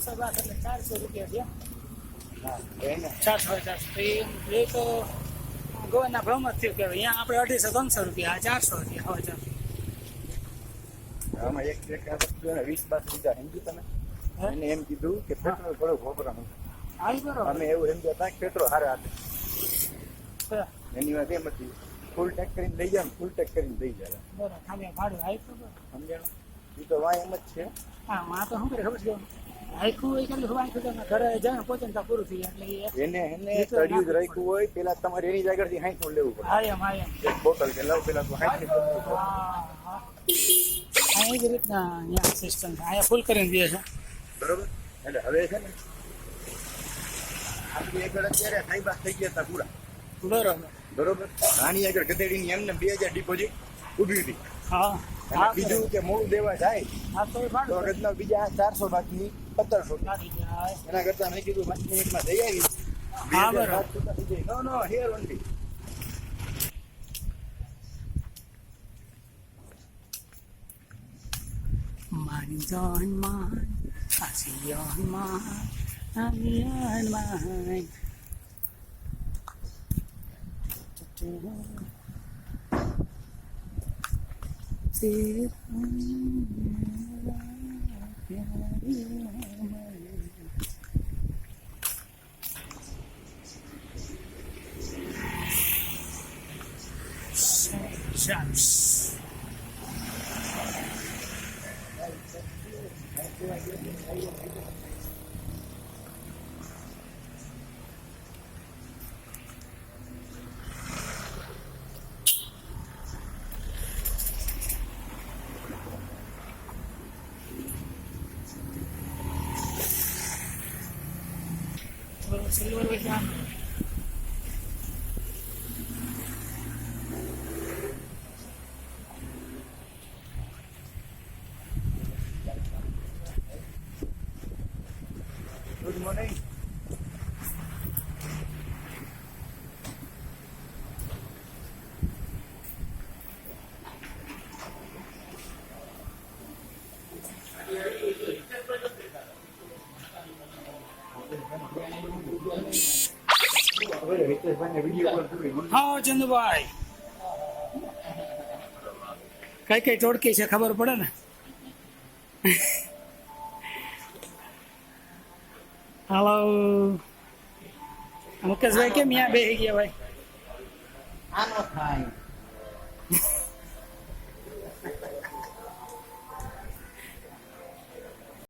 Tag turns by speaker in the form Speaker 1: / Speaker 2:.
Speaker 1: 500 એટલે 400 રૂપિયા થયા.
Speaker 2: હા એને
Speaker 1: 400 તો એ તો ગોવાના ભાવમાં જ થયું કે અહીંયા આપણે 250-300 રૂપિયા, આ 400 રૂપિયા હવે 400.
Speaker 2: આમાં એક 20-22 લીધા સમજ્યું તમે. એને એમ કીધું કે પેટ્રોલ થોડું વપરાનું.
Speaker 1: આવી બરોબર.
Speaker 2: અમે એવું સમજ્યા હતા કે પેટ્રોલ હારે આપે.
Speaker 1: હા,
Speaker 2: એની વાત એમ હતી ફૂલ ટેક કરીને લઈ જાય ને ફૂલ ટેક કરીને દઈ જાય.
Speaker 1: બરોબર. ખાલી ભાડું આપ્યું બરોબર.
Speaker 2: સમજાણું? એ તો વાય એમ જ છે.
Speaker 1: હા, માં તો શું કરે ખબર છે, આખું એ કેટલું ખબર છે, ઘરે જાય ને પહોંચે ને ત્યાં પૂરું થઈ જાય એટલે
Speaker 2: એને તળિયું જ રાખ્યું હોય પેલા તમારે એની જ આગળથી 60 લેવું પડે.
Speaker 1: હા એમ
Speaker 2: એક બોટલ કે લાવ પેલા તો 60 ની
Speaker 1: હા એ જ રીતના અહીંયા સિસ્ટમ છે, અહીંયા ફૂલ કરીને દે છે.
Speaker 2: બરોબર. એટલે હવે છે ને આપણી આગળ અત્યારે સાઈબા થઈ ગયા હતા પૂરા.
Speaker 1: બરોબર.
Speaker 2: બરોબર. આની આગળ ગધેડીની એમને 2000 ડિપોઝિટ ઊભી હતી.
Speaker 1: હા
Speaker 2: અને કીધું કે મોડું દેવા જાય
Speaker 1: હા તો
Speaker 2: તો
Speaker 1: ભાડું
Speaker 2: ગદના બીજા 400 બાકી 1700.
Speaker 1: લાગી જાય.
Speaker 2: એના કરતા મેં કીધું 5 મિનિટમાં જઈ આવી.
Speaker 1: હા, બરાબર.
Speaker 2: No here only.
Speaker 1: Mine on mine, I see on mine, I'm on mine. Shots. Silver with one.
Speaker 2: Good morning.
Speaker 1: હા ચંદુભાઈ, કઈ કઈ ટોળકી છે ખબર પડે ને. હાલો મુકેશભાઈ, કેમ અહીંયા બેસી ગયા ભાઈ?
Speaker 2: આનો થાય